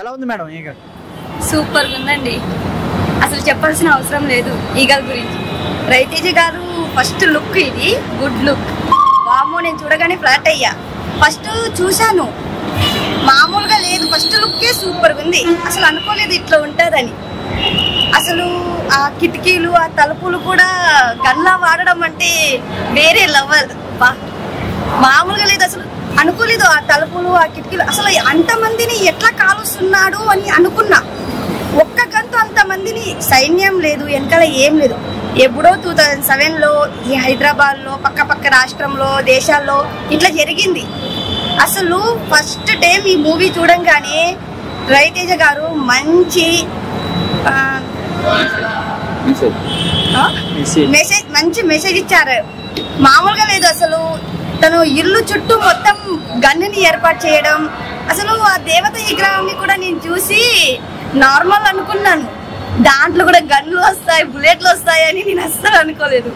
ఎలా ఉంది madam eagle? Super ఉందండి, అసలు చెప్పాల్సిన అవసరం లేదు ఈగల్ గురించి. రవితేజ గారు ఫస్ట్ లుక్ ఇది గుడ్ లుక్. వామో నేను చూడగానే ఫ్లాట్ అయ్యా. ఫస్ట్ చూశాను, మామూలుగా లేదు, ఫస్ట్ లుక్కే సూపర్ ఉంది. అసలు అనుకోలేదు ఇట్లా ఉంటుందని. అసలు ఆ కిటికీలు ఆ తలుపులు కూడా గన్లా వాడడం అంటే వేరే లెవెల్. మామూలుగా లేదు, అసలు అనుకోలేదు. ఆ తలుపులు ఆ కిటికీలు అసలు అంతమందిని ఎట్లా కాలుస్తున్నాడు అని అనుకున్నా. ఒక్క గంట అంతమందిని, సైన్యం లేదు వెనకాల, ఏం లేదు. ఎప్పుడో 2007లో ఈ హైదరాబాద్లో పక్క రాష్ట్రంలో దేశాల్లో ఇట్లా జరిగింది. అసలు ఫస్ట్ టైం ఈ మూవీ చూడంగానే రవితేజ గారు మంచి మెసేజ్ ఇచ్చారు. మామూలుగా లేదు. అసలు తను ఇల్లు చుట్టూ మొత్తం గన్నుని ఏర్పాటు చేయడం, అసలు ఆ దేవత విగ్రహాన్ని కూడా నేను చూసి నార్మల్ అనుకున్నాను. దాంట్లో కూడా గన్లు వస్తాయి, బుల్లెట్లు వస్తాయని నేను అస్సలు అనుకోలేదు.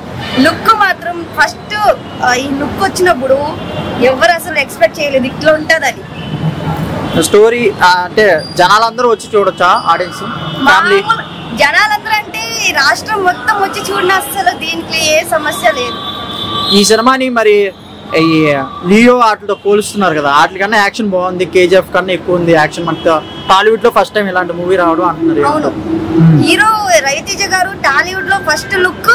లుక్ మాత్రం ఫస్ట్ ఈ లుక్ వచ్చినప్పుడు ఎవరు అసలు ఎక్స్పెక్ట్ చేయలేదు ఇట్లా ఉంటుందని. స్టోరీ అంటే జనాలందరూ వచ్చి చూడొచ్చా? ఆడియన్స్ జనాలందరూ అంటే రాష్ట్రం మొత్తం వచ్చి చూడన, అసలు దీంట్లో ఏ సమస్య లేదు. ఈ సినిమాని మరి ఈ లియో వాటితో పోలుస్తున్నారు కదా, వాటి కన్నా యాక్షన్ బాగుంది, కేజీఎఫ్ కన్నా ఎక్కువ ఉంది యాక్షన్. మనకు టాలీవుడ్ లో ఫస్ట్ టైం ఇలాంటి మూవీ రావడం అంటున్నారు. అవును, హీరో రవితేజ గారు టాలీవుడ్ లో ఫస్ట్ లుక్,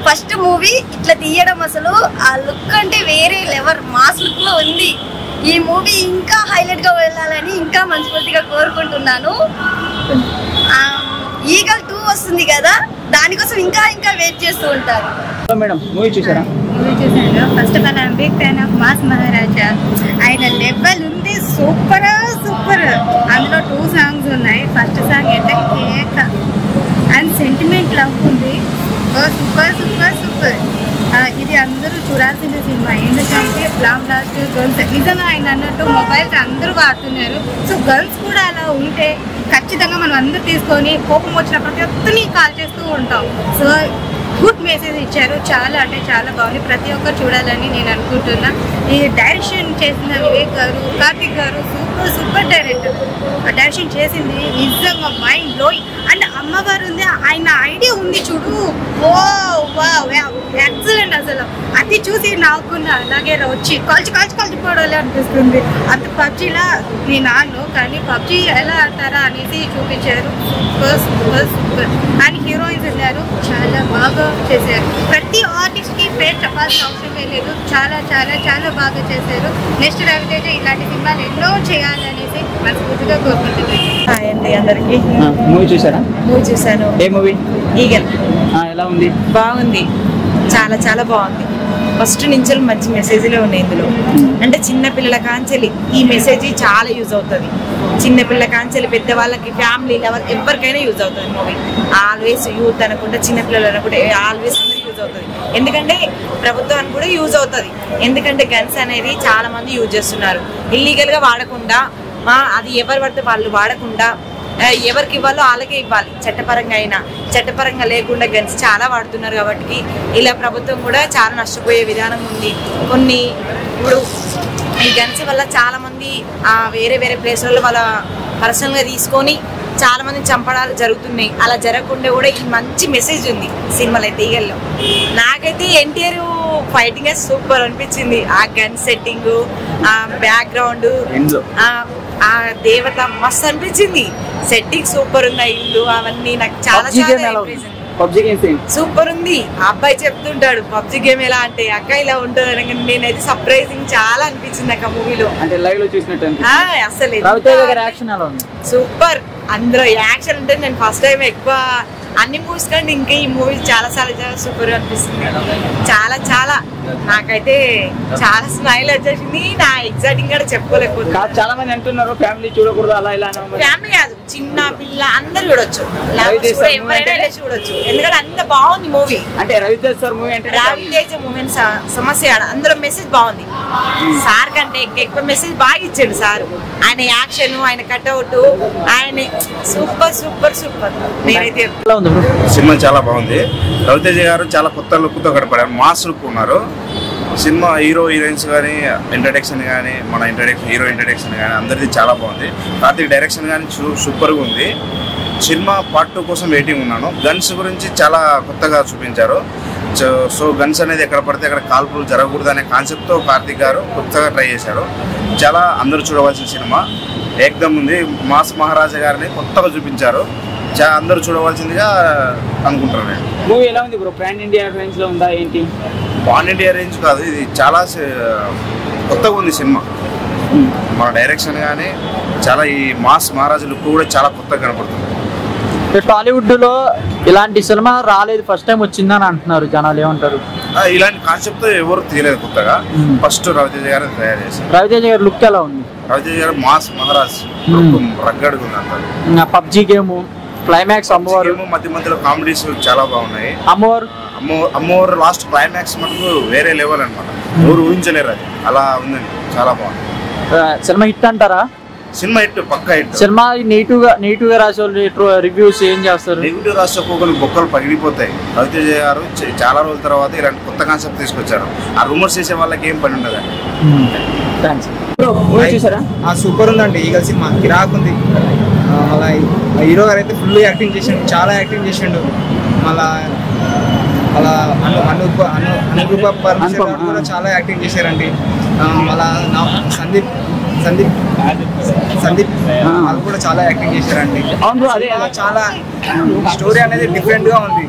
ఫస్ట్ మూవీ ఇట్లా తీయడం, అసలు ఆ లుక్ అంటే వేరే లెవెల్, మాస్ లుక్ లో ఉంది. ఈ మూవీ ఇంకా హైలైట్ గా వెళ్ళాలని ఇంకా మనస్ఫూర్తిగా కోరుకుంటున్నాను. ఈగల్ 2 వస్తుంది కదా, దానికోసం ఇంకా వెయిట్ చేస్తూ ఉంటారు. మేడం మూవీ చూసారా? మూవీ చూసాను. First of all I'm big fan of mass Maharaja. ఆయన లెవెల్ ఉంది, సూపర్. అందులో 2 సాంగ్స్ ఉన్నాయి. ఫస్ట్ సాంగ్ అంటే కేక్ అండ్ సెంటిమెంట్ లవ్ ఉంది. సూపర్. ఇది అందరూ చూడాల్సిన సినిమా. ఎందుకంటే లాస్ట్ గర్ల్స్ నిజంగా ఆయన అన్నట్టు మొబైల్స్ అందరూ వాడుతున్నారు. సో గర్ల్స్ కూడా అలా ఉంటే ఖచ్చితంగా మనం అందరూ తీసుకొని కోపం వచ్చినప్పుడు ప్రతి ఒక్కరిని కాల్ చేస్తూ ఉంటాం. సో గుడ్ మెసేజ్ ఇచ్చారు. చాలా అంటే చాలా బాగుంది. ప్రతి ఒక్కరు చూడాలని నేను అనుకుంటున్నా. ఈ డైరెక్షన్ చేసిన వివేక్ గారు, కార్తిక్ గారు సూపర్ డైరెక్టర్. డైరెక్షన్ చేసింది నిజంగా మైండ్ బ్లోయింగ్. అండ్ అమ్మవారు ఉంది, ఆయన ఐడియా ఉంది చూడు, ఎక్సలెంట్. అసలు అది చూసి నాకున్న అలాగే వచ్చి కాల్చిపోవడాలి అనిపిస్తుంది. అంత పబ్జీలా నేను ఆడను, కానీ పబ్జీ ఎలా ఆడతారా అనేసి చూపించారు. సూపర్. అండ్ హీరోయిన్స్ ఉన్నారు, చాలా బాగా చేశారు. ప్రతి ఆర్టిస్ట్ కి పేరు చెప్పాల్సిన అవసరం లేదు. చాలా బాగా చేశారు. నెక్స్ట్ రవితేజ ఇలాంటి సినిమాలు ఎన్నో చేయాలనేసి మనస్ఫూర్తిగా కోరుకుంటున్నాను. హాయ్ అండి అందరికి. మూవీ చూసారా? మూవీ చూసాను. ఏ మూవీ? ఈగల్. ఎలా ఉంది? బాగుంది, చాలా బాగుంది. ఫస్ట్ నుంచి మంచి మెసేజ్లే ఉన్నాయి ఇందులో. అంటే చిన్నపిల్లల కాంచెలి ఈ మెసేజ్ చాలా యూజ్ అవుతుంది. చిన్నపిల్లల కాంచెలి పెద్దవాళ్ళకి, ఫ్యామిలీ ఎవరికైనా యూజ్ అవుతుంది మూవీ. ఆల్వేస్ యూత్ అనుకుంటే, చిన్నపిల్లలు అనుకుంటే ఆల్వేస్ యూజ్ అవుతుంది. ఎందుకంటే ప్రభుత్వానికి కూడా యూజ్ అవుతుంది. ఎందుకంటే గన్స్ అనేది చాలా మంది యూజ్ చేస్తున్నారు. ఇల్లీగల్ గా వాడకుండా, అది ఎవరు పడితే వాళ్ళు వాడకుండా, ఎవరికి ఇవ్వాలో వాళ్ళకే ఇవ్వాలి. చట్టపరంగా అయినా, చట్టపరంగా లేకుండా గన్స్ చాలా వాడుతున్నారు. కాబట్టి ఇలా ప్రభుత్వం కూడా చాలా నష్టపోయే విధానం ఉంది. కొన్ని ఇప్పుడు ఈ గన్స్ వల్ల చాలా మంది వేరే ప్లేస్లలో వాళ్ళ పర్సనల్గా తీసుకొని చాలా మందిని చంపడాలు జరుగుతున్నాయి. అలా జరగకుండా కూడా ఈ మంచి మెసేజ్ ఉంది సినిమాలో అయితే. ఈగల్లో నాకైతే ఎన్టీఆర్ ఫైటింగ్ సూపర్ అనిపించింది. ఆ గన్ సెట్టింగ్, ఆ బ్యాక్గ్రౌండ్, ఆ దేవత మస్తు అనిపించింది. సెట్టింగ్ సూపర్ ఉన్నాయి. ఇల్లు అవన్నీ నాకు చాలా సూపర్ ఉంది. ఆ అబ్బాయి చెప్తుంటాడు పబ్జీ గేమ్ ఎలా అంటే, అక్క ఇలా ఉంటుంది. నేనైతే సర్ప్రైజింగ్ చాలా అనిపించింది నాకు ఆ మూవీలో. అసలు సూపర్. అందులో యాక్షన్ అంటే నేను ఫస్ట్ టైం ఎక్కువ అన్ని మూవీస్ కంటే ఇంకా ఈ మూవీ చాలా సూపర్ అనిపిస్తుంది. చాలా నాకైతే చాలా స్మైల్ వచ్చేసింది. నా ఎగ్జైటింగ్ కూడా చెప్పుకోలేకపోతుంది. చాలా మంది అంటున్నారు ఫ్యామిలీ చూడకూడదు, అలా ఇలా. ఫ్యామిలీ కాదు, చిన్న పిల్ల అందరు చూడొచ్చు, ఎవరైనా చూడొచ్చు. ఎందుకంటే అంత బాగుంది మూవీ. అంటే రవితేజ సార్ మూవీ అంటే రవితేజ మూవీ సమస్య అందులో మెసేజ్ బాగుంది. సార్ కంటే ఎక్కువ మెసేజ్ బాగా ఇచ్చాడు సార్. ఆయన యాక్షన్, ఆయన కట్అవుట్, ఆయన సూపర్. నేనైతే సినిమా చాలా బాగుంది. రవితేజ గారు చాలా కొత్త లుక్ తో కనపడారు. మాస్ లుక్ ఉన్నారు. సినిమా హీరో హీరోయిన్స్ కానీ ఇంట్రడక్షన్ కానీ మన హీరో ఇంట్రడక్షన్ కానీ అందరిది చాలా బాగుంది. కార్తీక్ డైరెక్షన్ కానీ సూపర్గా ఉంది. సినిమా పార్ట్ 2 కోసం వెయిటింగ్ ఉన్నాను. గన్స్ గురించి చాలా కొత్తగా చూపించారు. సో గన్స్ అనేది ఎక్కడ పడితే అక్కడ కాల్పులు జరగకూడదు అనే కాన్సెప్ట్తో కార్తీక్ గారు కొత్తగా ట్రై చేశారు. చాలా అందరూ చూడవలసిన సినిమా. ఏకదమ్ ఉంది. మాస్ మహారాజా గారిని కొత్తగా చూపించారు. అందరూ చూడవలసిందిగా అనుకుంటారు. నేను మూవీ ఎలా ఉంది బ్రో? పాన్ ఇండియా రేంజ్ లో ఉందా ఏంటి? పాన్ ఇండియా రేంజ్ కాదు, ఇది చాలా కొత్తగా ఉంది సినిమా. మన డైరెక్షన్ కానీ చాలా ఈ మాస్ మహారాజా లుక్ కూడా చాలా కొత్తగా కనపడుతుంది. టాలీవుడ్ లో ఇలాంటి సినిమా రాలేదు, ఫస్ట్ టైం వచ్చిందని అంటున్నారు జనాలు, ఏమంటారు? ఇలాంటి కాన్సెప్ట్ ఎవరు తీయలేదు కొత్తగా. ఫస్ట్ రవితేజ గారు తయారు చేశారు. రవితేజ గారి లుక్ ఎలా ఉంది? రవితేజ గారు మాస్ మహారాజ్ రగ్గడుగా ఉంది అంటారు. పబ్జీ గేమ్ క్లైమాక్స్, అమ్మవారు మధ్య మధ్యలో కామెడీస్ చాలా బాగున్నాయి. అమ్మవారు లాస్ట్ క్లైమాక్స్ మటుకు వేరే లెవెల్ అనమాట. ఎవరు ఊహించలేరు, అది అలా ఉందండి. చాలా బాగుంది. సినిమా హిట్ అంటారా? సినిమా హిట్, పక్కా హిట్. సినిమా నెగిటివ్ గా రాసే వాళ్ళు రివ్యూస్ ఏం చేస్తారు? నెగిటివ్ రాసే కొన్ని బొక్కలు పగిలిపోతాయి. రవితేజ గారు చాలా రోజుల తర్వాత ఇలాంటి కొత్త కాన్సెప్ట్ తీసుకొచ్చారు. ఆ రూమర్స్ చేసే వాళ్ళకి ఏం పని ఉండదండి. సూపర్ ఉందండి. ఈగల్ సినిమా కిరాకుంది. అలా హీరో గారు అయితే ఫుల్ యాక్టింగ్ చేసిండు, చాలా యాక్టింగ్ చేసిండు. మళ్ళా అలా అనురూప పరమేశ్వర్ గారు కూడా చాలా యాక్టింగ్ చేశారండి. మళ్ళా సందీప్ వాళ్ళు కూడా చాలా యాక్టింగ్ చేశారండి. చాలా స్టోరీ అనేది డిఫరెంట్ గా ఉంది.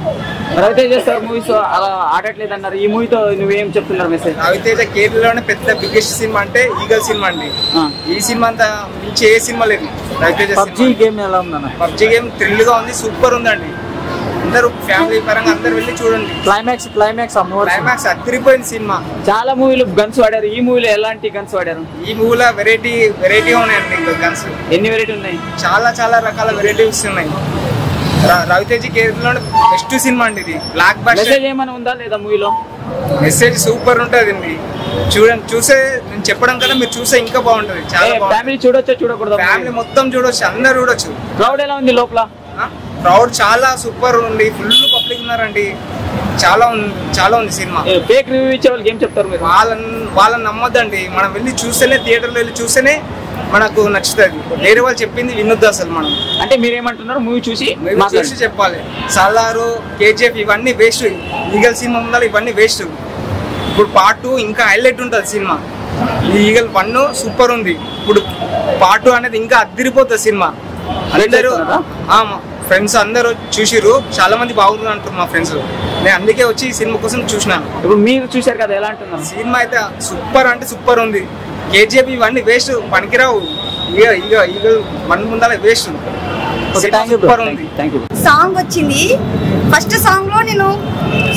రవితేజ సార్ మూవీస్ అలా ఆడట్లేదు అన్నారు. ఈ మూవీతో నువ్వేం చెప్తున్నారు మెసేజ్? రవితేజ కేరళలోనే పెద్ద బిగ్గెస్ట్ సినిమా అంటే ఈగల్ సినిమా అండి. ఈ సినిమా అంతా మించి ఏ సినిమా లేదు. రవితేజ పబ్జీ గేమ్ ఎలా ఉందన్న? పబ్జీ గేమ్ థ్రిల్ గా ఉంది, సూపర్ ఉందండి. అందరూ ఫ్యామిలీ పరంగా అందరు వెళ్ళి చూడండి. క్లైమాక్స్ అదిరిపోయింది సినిమా. చాలా మూవీలు గన్స్ వాడారు, ఈ మూవీలో ఎలాంటి గన్స్ వాడారు? ఈ మూవీలో వెరైటీగా ఉన్నాయండి గన్స్. ఎన్ని వెరైటీ ఉన్నాయి? చాలా రకాల వెరైటీస్ ఉన్నాయి. రవితేజ కేరళలోనే బెస్ట్ సినిమా అండి ఇది. బ్లాక్ బస్టర్ ఏమైనా ఉందా లేదా మూవీలో? మెసేజ్ సూపర్ ఉంటుంది అండి. చూడండి, చూసే నేను చెప్పడం కదా, మీరు చూసే ఇంకా బాగుంటది. చాలా ఫ్యామిలీ చూడొచ్చా చూడకూడదు? ఫ్యామిలీ మొత్తం చూడొచ్చు, అందరు చూడొచ్చు. క్రౌడ్ ఎలా ఉంది లోపల? క్రౌడ్ చాలా సూపర్ ఉంది, ఫుల్ పబ్లిక్ ఉన్నారండి. చాలా ఉంది సినిమా. ఫేక్ రివ్యూ ఇచ్చే వాళ్ళకి ఏం చెప్తారు మీరు? వాళ్ళని నమ్మొద్దండి. మనం వెళ్ళి చూస్తేనే, థియేటర్లో వెళ్ళి చూస్తేనే మనకు నచ్చుతుంది. వేరే వాళ్ళు చెప్పింది వినొద్దు అసలు. మనం అంటే మీరేమంటున్నారు? మూవీ చూసి చెప్పాలి. సలారు, కేజీఎఫ్ ఇవన్నీ వేస్ట్. ఈగల్ సినిమా ఉండాలి, ఇవన్నీ వేస్ట్. ఇప్పుడు పార్ట్ 2 ఇంకా హైలైట్ ఉంటుంది సినిమా. ఈ ఈగల్ 1 సూపర్ ఉంది. ఇప్పుడు పార్ట్ 2 అనేది ఇంకా అదిరిపోతుంది సినిమా. అందరూ ఫ్రెండ్స్ అందరూ చూసిర్రు, చాలా మంది బాగుంది అంటారు మా ఫ్రెండ్స్. నేను అందుకే వచ్చి ఈ సినిమా కోసం చూసినాను. ఇప్పుడు మీరు చూసారు కదా, ఎలా అంటున్నారు? సినిమా అయితే సూపర్ అంటే సూపర్ ఉంది. కేజీఎఫ్ ఇవన్నీ వేస్ట్, పనికిరావు. ఈగల్ 1 ముందాల వేస్ట్. సూపర్ ఉంది. సాంగ్ వచ్చింది. ఫస్ట్ సాంగ్ లో నేను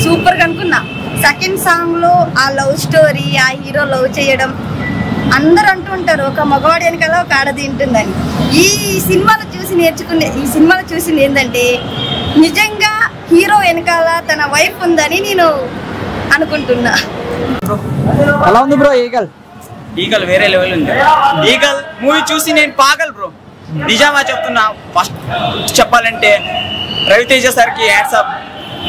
సూపర్ గా అనుకున్నా. సెకండ్ సాంగ్ లో ఆ లవ్ స్టోరీ, ఆ హీరో లవ్ చేయడం, అందరు అంటుంటారు ఒక మగవాడి వెనకాల ఒక ఆడది ఉంటుందని. ఈ సినిమాలో చూసింది ఏంటంటే నిజంగా హీరో వెనకాల తన వైఫ్ ఉందని నేను అనుకుంటున్నా. ఎలా ఉంది బ్రో ఈగల్ వేరే లెవెల్ ఉంది. ఈగల్ మూవీ చూసి నేను పాగల్ బ్రో, నిజమా చెప్తున్నా. ఫస్ట్ చెప్పాలంటే రవితేజ సార్కి హ్యాట్సాప్.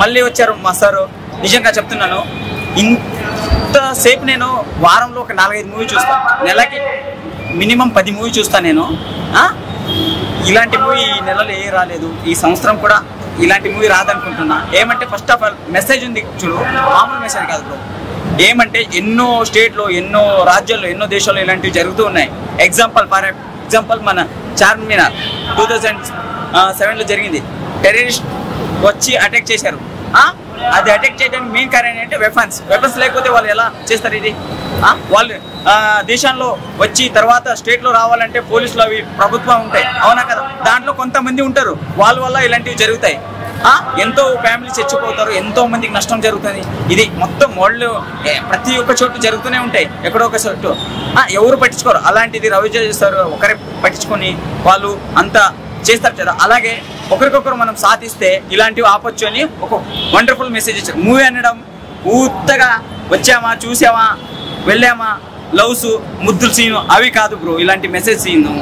మళ్ళీ వచ్చారు మా సారు. నిజంగా చెప్తున్నాను, ఇంతసేపు నేను వారంలో ఒక 4-5 మూవీ చూస్తాను. నెలకి మినిమం 10 మూవీ చూస్తాను నేను. ఇలాంటి మూవీ ఈ నెలలో ఏ రాలేదు. ఈ సంవత్సరం కూడా ఇలాంటి మూవీ రాదనుకుంటున్నా. ఏమంటే ఫస్ట్ ఆఫ్ ఆల్ మెసేజ్ ఉంది చూడు, మామూలు మెసేజ్ కాదు బ్రో. ఏమంటే ఎన్నో స్టేట్లో, ఎన్నో రాజ్యాల్లో, ఎన్నో దేశాల్లో ఇలాంటివి జరుగుతూ ఉన్నాయి. ఫర్ ఎగ్జాంపుల్ మన చార్మినార్ 2007లో జరిగింది. టెర్రరిస్ట్ వచ్చి అటాక్ చేశారు. అది అటాక్ చేయడానికి మెయిన్ కారణం ఏంటంటే వెపన్స్ లేకపోతే వాళ్ళు ఎలా చేస్తారు ఇది? వాళ్ళు దేశంలో వచ్చి తర్వాత స్టేట్లో రావాలంటే పోలీసులు అవి ప్రభుత్వం ఉంటాయి, అవునా కదా? దాంట్లో కొంతమంది ఉంటారు, వాళ్ళ వల్ల ఇలాంటివి జరుగుతాయి. ఎంతో ఫ్యామిలీ చచ్చిపోతారు, ఎంతో మందికి నష్టం జరుగుతుంది. ఇది మొత్తం వాళ్ళు ప్రతి ఒక్క చోటు జరుగుతూనే ఉంటాయి, ఎక్కడో ఒక చోటు. ఎవరు పట్టించుకోరు. అలాంటిది రవితేజ చేస్తారు, ఒకరే పట్టించుకొని వాళ్ళు అంతా చేస్తారు కదా. అలాగే ఒకరికొకరు మనం సాధిస్తే ఇలాంటివి ఆపొచ్చు అని ఒక వండర్ఫుల్ మెసేజ్ ఇచ్చారు. మూవీ అనడం ఊత్తగా వచ్చామా, చూసామా, వెళ్ళామా, లవ్స్, ముద్దుల సీను అవి కాదు బ్రో. ఇలాంటి మెసేజ్ సీను,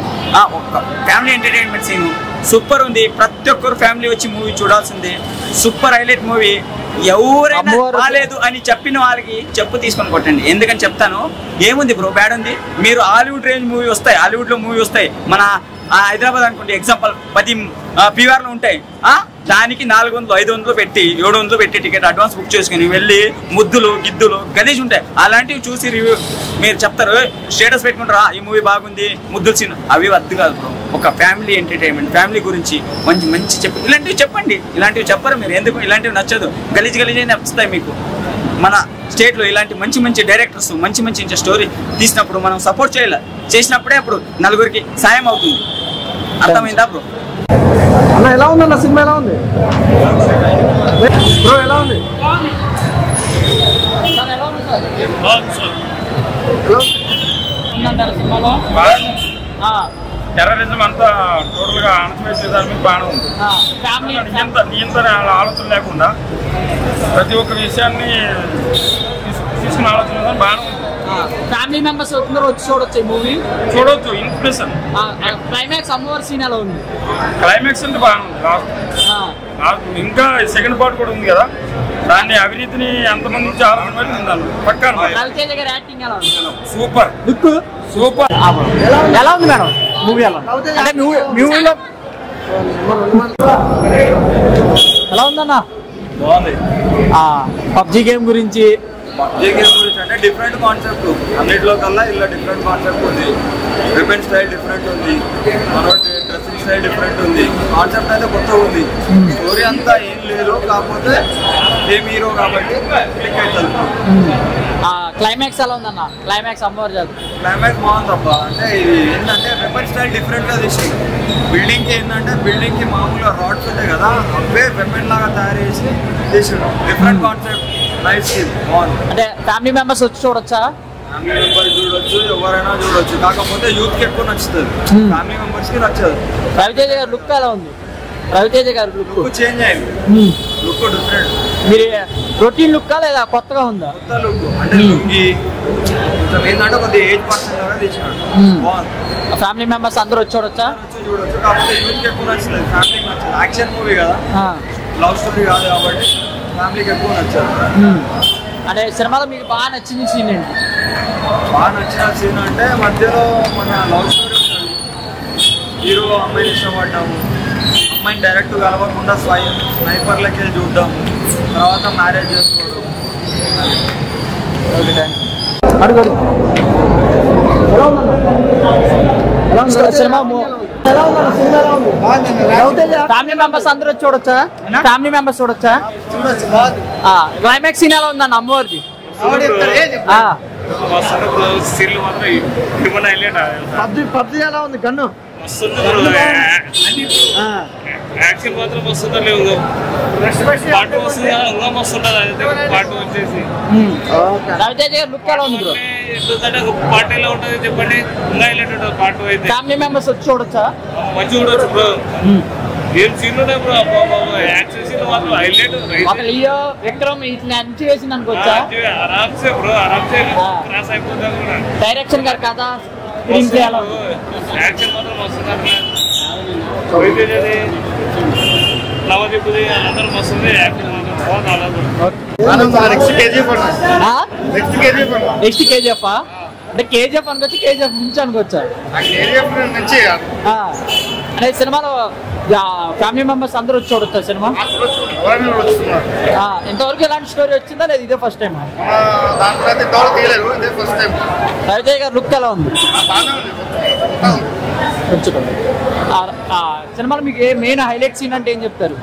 ఒక ఫ్యామిలీ ఎంటర్టైన్మెంట్ సీను సూపర్ ఉంది. ప్రతి ఒక్కరు ఫ్యామిలీ వచ్చి మూవీ చూడాల్సిందే. Super highlight movie. ఎవరైనా బాలేదు అని చెప్పిన వాళ్ళకి చెప్పు తీసుకొని కొట్టండి. ఎందుకని చెప్తాను, ఏముంది బ్రో బ్యాడ్ ఉంది. మీరు హాలీవుడ్ రేంజ్ మూవీ వస్తాయి, హాలీవుడ్ లో మూవీ వస్తాయి, మన హైదరాబాద్ అనుకుంటే ఎగ్జాంపుల్ 10 PVR లో ఉంటాయి, దానికి 400 500 పెట్టి 700 పెట్టి టికెట్ అడ్వాన్స్ బుక్ చేసుకుని వెళ్ళి ముద్దులు గిద్దులు గలీజ్ ఉంటాయి. అలాంటివి చూసి రివ్యూ మీరు చెప్తారు, స్టేటస్ పెట్టుకుంటారా ఈ మూవీ బాగుంది ముద్దులు సీన్, అవి వద్దు కాదు బ్రో. ఒక ఫ్యామిలీ ఎంటర్టైన్మెంట్, ఫ్యామిలీ గురించి మంచి చెప్పి ఇలాంటివి చెప్పండి. ఇలాంటివి చెప్పరు మీరు, ఎందుకు ఇలాంటివి నచ్చదు, గలీజ్ నచ్చుతాయి మీకు. మన స్టేట్లో ఇలాంటి మంచి డైరెక్టర్స్ మంచి స్టోరీ తీసినప్పుడు మనం సపోర్ట్ చేసినప్పుడే అప్పుడు నలుగురికి సాయం అవుతుంది. అర్థమైందా బ్రో? అన్న ఎలా ఉందన్న సినిమా, ఎలా ఉంది బ్రో, ఎలా ఉంది? టెర్రరిజం అంతా టోటల్ గా అణచివేసేదాని మీద బాగానే ఉంది. నియంత్రణ ఆలోచన లేకుండా ప్రతి ఒక్క విషయాన్ని తీసుకుని ఆలోచన బాగానే ఉంది. ఫ్యామిలీ మెంబర్స్ అందరూ వచ్చి చూడొచ్చు ఈ మూవీ, చూడొచ్చు. ఇన్స్పిరేషన్ క్లైమాక్స్ అమ్మవారి సీన్ ఎలా ఉంది? క్లైమాక్స్ అంటే బాగానే ఉంది. లాస్ట్ ఇంకా సెకండ్ పార్ట్ కూడా ఉంది కదా, దాన్ని అవినీతిని ఎంతమంది నుంచి ఆలోచన పెట్టి ఉండాలి పక్కా. రవితేజ గారి యాక్టింగ్ ఎలా ఉంది? Super super. ఎలా ఉంది మేడం మూవీ? అంటే మూవీలో ఎలా ఉందన్న? బాగుంది. పబ్జి గేమ్ గురించి అంటే డిఫరెంట్ కాన్సెప్ట్, అన్నింటిలో కల్లా ఇలా డిఫరెంట్ కాన్సెప్ట్ ఉంది. వెపన్ స్టైల్ డిఫరెంట్ ఉంది, డ్రెస్సింగ్ స్టైల్ డిఫరెంట్ ఉంది. కాన్సెప్ట్ అయితే కొత్తగా ఉంది. స్టోరీ అంతా ఏం లేదు, కాకపోతే ఏం హీరో కాబట్టి క్లిక్ అవుతుంది. క్లైమాక్స్ ఎలా ఉందన్న? క్లైమాక్స్ అమ్మవారు చదువు క్లైమాక్స్ బాగుందబ్బ. అంటే ఇది ఏంటంటే వెపన్ స్టైల్ డిఫరెంట్ గా తీసింది. బిల్డింగ్ కి ఏంటంటే బిల్డింగ్ కి మామూలుగా రాడ్స్ ఉంటాయి కదా, అవే వెపన్ లాగా తయారు చేసి తీసిండు. డిఫరెంట్ కాన్సెప్ట్, నైస్ స్కిల్, బాగుంది. అంటే ఫ్యామిలీ మెంబర్స్ వచ్చి చూడొచ్చా? ఫ్యామిలీ మెంబర్స్ చూడొచ్చు, ఎవరైనా చూడొచ్చు. కాకపోతే యూత్ కి ఎక్కువ నచ్చుతుంది, ఫ్యామిలీ మెంబర్స్ కి నచ్చదు. రవితేజ గారి లుక్ ఎలా ఉంది? రవితేజ గారి లుక్ చేంజ్ అయింది, లుక్ డిఫరెంట్. మీరు రొటీన్ లుక్ లేదా కొత్తగా ఉందా? కొత్త లుక్ అంటే లుంగి కొంచెం ఏంటంటే కొద్దిగా ఏజ్ పర్సన్ లాగా తెచ్చినాడు, బాగుంది. ఫ్యామిలీ మెంబర్స్ అందరూ వచ్చి చూడొచ్చా? చూడొచ్చు. కాకపోతే యూత్ కి ఎక్కువ నచ్చలేదు, ఫ్యామిలీకి నచ్చదు. యాక్షన్ మూవీ కదా, లవ్ స్టోరీ కాదు కాబట్టి ఫ్యామిలీకి ఎక్కువ నచ్చదు. అంటే సినిమాలో మీకు బాగా నచ్చిన సీన్ ఏంటి? బాగా నచ్చిన సీన్ అంటే మధ్యలో మన లవ్ స్టోరీ ఉంటుంది. హీరో అమ్మాయిని ఇష్టపడ్డాము, అమ్మాయిని డైరెక్ట్ కలవకుండా స్నైపర్లకి వెళ్ళి చూద్దాము, తర్వాత మ్యారేజ్ చేసుకోవడం. ఫ్యామిలీ మెంబర్స్ అందరూ వచ్చి చూడొచ్చా? ఫ్యామిలీ మెంబర్స్ చూడొచ్చా? క్లైమాక్స్ సీన్ ఎలా ఉందన్న అమ్మవారికి? పబ్జి ఎలా ఉంది? గన్ను యాక్షన్ మాత్రం వస్తుందా లేదు, పాటు వస్తుంది ఇంకా వస్తుంటది. పాటు వచ్చేసి రవితేజ గారి లుక్ ఎలా ఉంది బ్రో? పాట ఎలా ఉంటుంది చెప్పండి, ఇంకా హైలైట్ ఉంటుంది పాటు అయితే. ఫ్యామిలీ మెంబర్స్ వచ్చి చూడొచ్చా? మంచి చూడొచ్చు బ్రో. ఏం సీన్ ఉన్నాయి బ్రో, యాక్షన్ సీన్ మాత్రం హైలైట్. ఒక లియో విక్రమ్ ఇట్లా అన్ని వేసింది అనుకోవచ్చా? ఆరామ్సే బ్రో, ఆరామ్సే క్రాస్ అయిపోతుంది కూడా. డైరెక్షన్ గారు కదా, స్క్రీన్ ప్లే ఎలా ఉంది? యాక్షన్ మాత్రం వస్తుంది, నవదీపుది అందరూ వస్తుంది. యాక్షన్ నెక్స్ట్ కేజీఎఫ్ అంటే కేజీఎఫ్ అనుకోవచ్చు, కేజీఎఫ్ నుంచి అనుకోవచ్చా? అంటే సినిమాలో ఫ్యామిలీ మెంబర్స్ అందరూ వచ్చి చూడొచ్చా సినిమా? ఇంతవరకు ఎలాంటి స్టోరీ వచ్చిందా లేదు ఇదే ఫస్ట్ టైం? రవితేజ గారి లుక్ ఎలా ఉంది? సినిమాలో మీకు మెయిన్ హైలైట్ సీన్ అంటే ఏం చెప్తారు?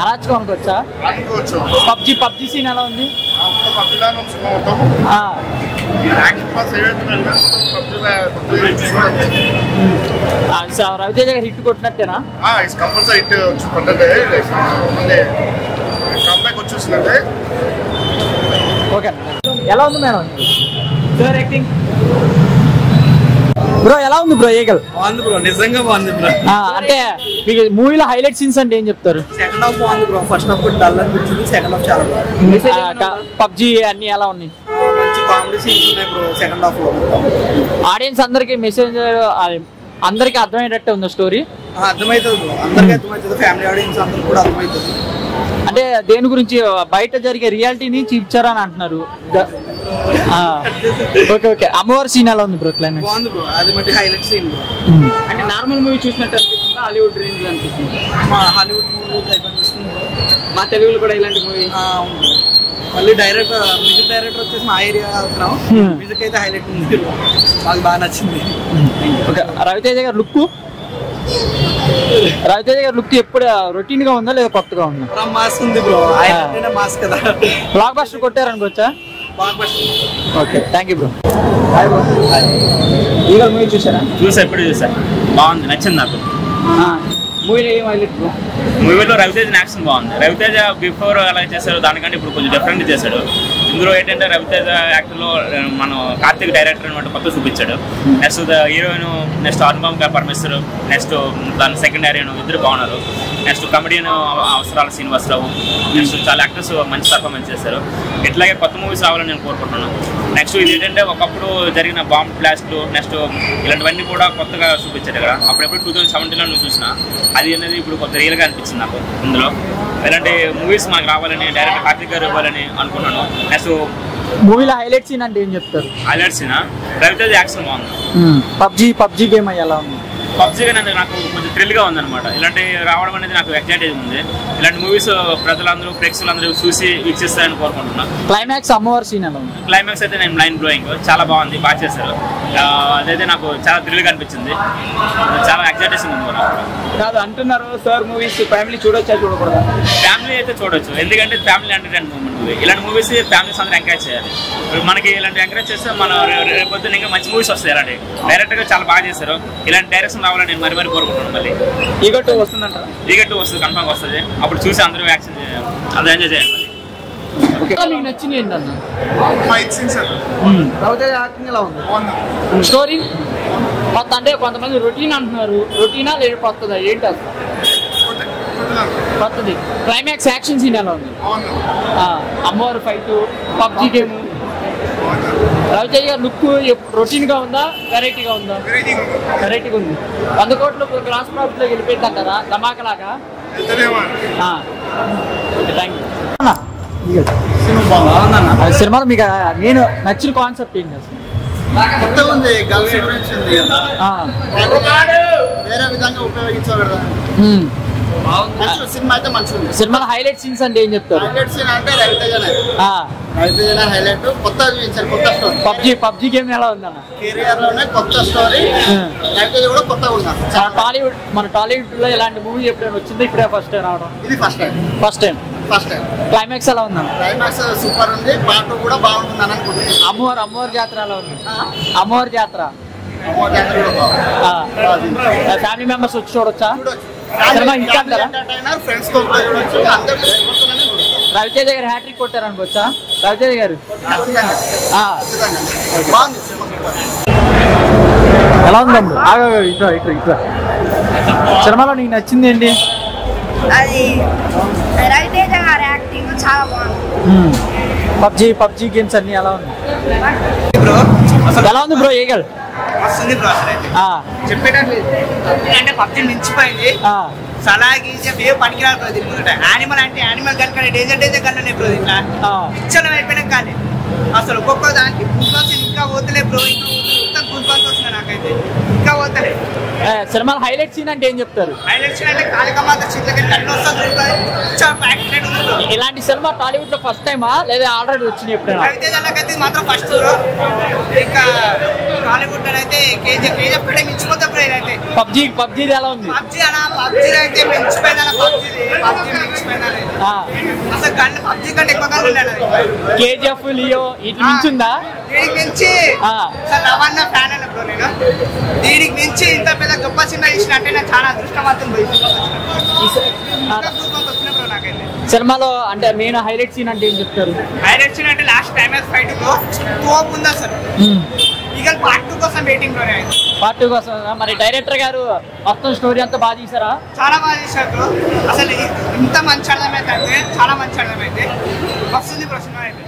అరాచకం అనుకోవచ్చా? పబ్జి సీన్ ఎలా ఉంది? రవితేజ గారు హిట్ కొట్టినట్టేనా? ఓకే. ఎలా ఉంది మేడం సార్ యాక్టింగ్? బ్రో ఎలా ఉంది బ్రో ఈగల్? బాగుంది బ్రో, నిజంగా బాగుంది బ్రో. అంటే మీకు మూవీలో హైలైట్ సీన్స్ అంటే ఏం చెప్తారు? సెకండ్ హాఫ్ బాగుంది బ్రో, ఫస్ట్ హాఫ్ డల్ అనిపించింది, సెకండ్ హాఫ్ చాలా బాగుంది. పబ్జి అన్ని ఎలా ఉన్నాయి? మంచి కామెడీ సీన్స్ ఉన్నాయి బ్రో సెకండ్ హాఫ్ లో. ఆడియన్స్ అందరికి మెసేజ్ అందరికి అర్థమయ్యేటట్టే ఉందా స్టోరీ? అర్థమవుతుంది, అందరికీ అర్థమవుతుంది, ఫ్యామిలీ ఆడియన్స్ అందరికి కూడా అర్థమవుతుంది. అంటే దేని గురించి బయట జరిగే రియాలిటీని చూపించారని అంటున్నారు. Okay okay. అమ్మవారి సీన్ ఎలా ఉంది బ్రో? క్లైమాక్స్ బాగుంది బ్రో, అది మట్టి హైలైట్ సీన్ బ్రో. అంటే నార్మల్ మూవీ చూసినట్టు అనిపిస్తుందా, హాలీవుడ్ రేంజ్ అనిపిస్తుంది? మా హాలీవుడ్ మూవీ టైప్ అనిపిస్తుంది బ్రో. మా తెలుగులో కూడా ఇలాంటి మూవీ మళ్ళీ మ్యూజిక్ డైరెక్టర్ వచ్చేసి మా ఏరియా అవుతున్నాం. మ్యూజిక్ అయితే హైలైట్ ఉంది, మాకు బాగా నచ్చింది. ఓకే. రవితేజ గారు లుక్ ఎప్పుడు రొటీన్ గా ఉందా లేదా కొత్తగా ఉందా? మాస్క్ ఉంది బ్రో, ఆయన మాస్క్ కదా. బ్లాక్ బస్టర్ కొట్టారనుకోవచ్చా? Okay, thank you bro. Eagle movie చూసారా? ఎప్పుడు చూసా, బాగుంది, నచ్చింది నాకు. మూవీలో ఏం హైలైట్ బ్రో? మూవీలో రవితేజ యాక్షన్ బాగుంది. రవితేజ బిఫోర్ అలా చేశాడు, దానికంటే ఇప్పుడు కొంచెం డిఫరెంట్ చేశాడు. ఇందులో ఏంటంటే రవితేజ యాక్టర్లో మనం కార్తీక్ డైరెక్టర్ అనమాట కొత్త చూపించాడు. Next heroine, next Anupam Parameshwar, next దాని సెకండ్ హీరోయిన్ ఇద్దరు బాగున్నారు. Next comedian Avasarala Srinivasarao, next చాలా యాక్టర్స్ మంచి పర్ఫార్మెన్స్ చేశారు. ఇట్లాగే కొత్త మూవీస్ రావాలని నేను కోరుకుంటున్నాను. నెక్స్ట్ ఇది ఏంటంటే ఒకప్పుడు జరిగిన బాంబ్ బ్లాస్ట్లు, నెక్స్ట్ ఇలాంటివన్నీ కూడా కొత్తగా చూపించారు ఇక్కడ. అప్పుడెప్పుడు 2017లో నువ్వు చూసిన అది అనేది ఇప్పుడు కొత్త రియల్గా అనిపించింది నాకు. ఇందులో ఇలాంటి మూవీస్ మనకు రావాలని డైరెక్టర్ కార్తీక్ గారు ఇవ్వాలని అనుకున్నాను. నెక్స్ట్ మూవీలో హైలైట్ సీన్ అంటే ఏం చెప్తారు? హైలైట్ సీన్ రవితేజ యాక్షన్ బాగుంది. పబ్జీ గేమ్ ఎలా ఉంది? పబ్జీగా నాకు కొంచెం థ్రిల్గా ఉందన్నమాట. ఇలాంటి రావడం అనేది నాకు ఎక్సైటేజ్ ఉంది. ఇలాంటి మూవీస్ ప్రజలందరూ ప్రేక్షకులందరూ చూసి వీక్షిస్తారని కోరుకుంటున్నాను. క్లైమాక్స్ అమ్మవారి సీన్ ఎలా ఉంది? క్లైమాక్స్ అయితే నేను మైండ్ బ్లోయింగ్, చాలా బాగుంది, బాగా చేశారు. అదైతే నాకు చాలా థ్రిల్గా అనిపించింది, చాలా ఎక్సైటేషన్ ఉంది కూడా. కాదు అంటున్నారు సార్, మూవీస్ ఫ్యామిలీ చూడొచ్చా చూడకూడదు? ఫ్యామిలీ అయితే చూడొచ్చు, ఎందుకంటే ఫ్యామిలీ ఎంటర్టైన్మెంట్ మూవీ. ఇలాంటి మూవీస్ ఫ్యామిలీస్ అందరూ ఎంకరేజ్ చేయాలి. మనకి ఇలాంటి ఎంకరేజ్ చేస్తే మన రేపొద్దున ఇంకా మంచి మూవీస్ వస్తాయి. ఇలాంటి డైరెక్టర్గా చాలా బాగా చేశారు. ఇలాంటి డైరెక్షన్ రావాలని నేను మరీ కోరుకుంటున్నాను. మళ్ళీ ఈగట్టు వస్తుందంటారా? ఈగట్టు వస్తుంది, కన్ఫర్మ్ వస్తుంది. అప్పుడు చూసి అందరూ యాక్షన్ అందరూ ఎంజాయ్ చేయాలి. మీకు నచ్చింది ఏంటన్నా? స్టోరీ కొత్త అంటే కొంతమంది రొటీన్ అంటున్నారు, రొటీనా లేదు కొత్తదా ఏంటి అసలు? కొత్తది. క్లైమాక్స్ యాక్షన్ సీన్ ఎలా ఉంది? అమ్మవారు ఫైట్, పబ్జీ గేమ్. రవితేజ గారు లుక్ రొటీన్ గా ఉందా, వెరైటీగా ఉందా? వెరైటీగా ఉంది. 100 కోట్లు గ్రాస్ ప్రాఫిట్ లో వెళ్ళిపోయింది కదా ధమాకలాగా. సినిమాలో మీకు నేను నచ్చిన కాన్సెప్ట్ ఏంటి అసలు? కొత్తగా ఉంది, గర్ల్స్ గురించి ఉంది, వేరే విధంగా ఉపయోగించకూడదు. సినిమా అయితే మంచిగా ఉంది. సినిమాలో హైలైట్ సీన్స్ అంటే ఏం చెప్తారు? హైలైట్ సీన్ అంటే రవితేజనే హైలైట్. కొత్త చూపించారు, కొత్త స్టోరీ. పబ్జీ గేమ్ ఎలా ఉందన్న? కెరియర్ లోనే కొత్త స్టోరీ. రవితేజ కూడా కొత్తగా ఉన్నారు. మన టాలీవుడ్ లో ఇలాంటి మూవీ ఎప్పుడైనా వచ్చింది? ఇప్పుడే ఫస్ట్ టైం రావడం? ఇది ఫస్ట్ టైం. క్లైమాక్స్ ఎలా ఉందన్న? క్లైమాక్స్ సూపర్ ఉంది, పార్ట్ కూడా బాగుంటుంది అని అనుకుంటున్నాను. అమ్మవారి జాతర ఎలా ఉంది? అమ్మవారి జాతర ఫ్యామిలీ మెంబర్స్ వచ్చి చూడొచ్చా? సినిమా హిట్ అంటారా? రవితేజ గారు హ్యాట్రిక్ కొట్టారు అనుకోవచ్చా? రవితేజ గారు ఎలా ఉందండి? ఇట్లా సినిమాలో నీకు నచ్చింది ఏంటి? అది రవితేజ గారి యాక్టింగ్ చాలా బాగుంది. పబ్జీ గేమ్స్ అన్ని ఎలా ఉంది? ఎలా ఉంది బ్రో? ఈగల్ చెప్పేటంటే పబ్జీ మించిపోయింది. సలాగి పనికిరాదు. యానిమల్ అంటే animal gun danger gun bro. ఇట్లా ఇచ్చలం అయిపోయినా కానీ అసలు ఒక్కొక్క దానికి గుంపాల్సి ఇంకా పోతలే బ్రో. ఇంకా గుంపాల్సి వస్తుంది నాకైతే, ఇంకా పోతలే. సినిమాలో హైలైట్ సీన్ అంటే ఏం చెప్తారు? హైలైట్ సీన్ అంటే కాళికమాత చిట్లకి కన్ను వస్తుంది. ఇలాంటి సినిమా టాలీవుడ్ లో ఫస్ట్ టైమా లేదా ఆల్రెడీ వచ్చినాయి ఎప్పుడైనా? రవితేజకి మాత్రం ఫస్ట్. ఇంకా టాలీవుడ్ అయితే కేజీఎఫ్ కూడా మించిపోతా బ్రో. అయితే పబ్జీ ఎలా ఉంది? పబ్జీ అయితే మించిపోయిందా? పబ్జీ మించిపోయిందా? అసలు కన్ను పబ్జీ కంటే ఎక్కువగా ఉన్నాడు. కేజీఎఫ్, లియో ఇటు మించుందా? దీనికి మించి రవాణా ఫ్యాన్ అన్న బ్రో నేను. దీనికి మించి ఇంత పెద్ద గొప్ప సినిమా ఇచ్చినట్టే నాకు చాలా అదృష్టమాత్రం పోయింది. సినిమాలో అంటే మెయిన్ హైలైట్ సీన్ అంటే ఏం చెప్తారు? హైలైట్ సీన్ అంటే లాస్ట్ క్లైమాక్స్ ఫైట్ తోపు ఉంది అసలు. ఇక పార్ట్ 2 కోసం వెయిటింగ్ లోనే. పార్ట్ 2 కోసం. మరి డైరెక్టర్ గారు మొత్తం స్టోరీ అంతా బాగా తీసారా? చాలా బాగా తీశారు అసలు. ఇంత మంచి అర్థమైతే అంటే చాలా మంచి అర్థమైతే వస్తుంది ప్రశ్న అయితే.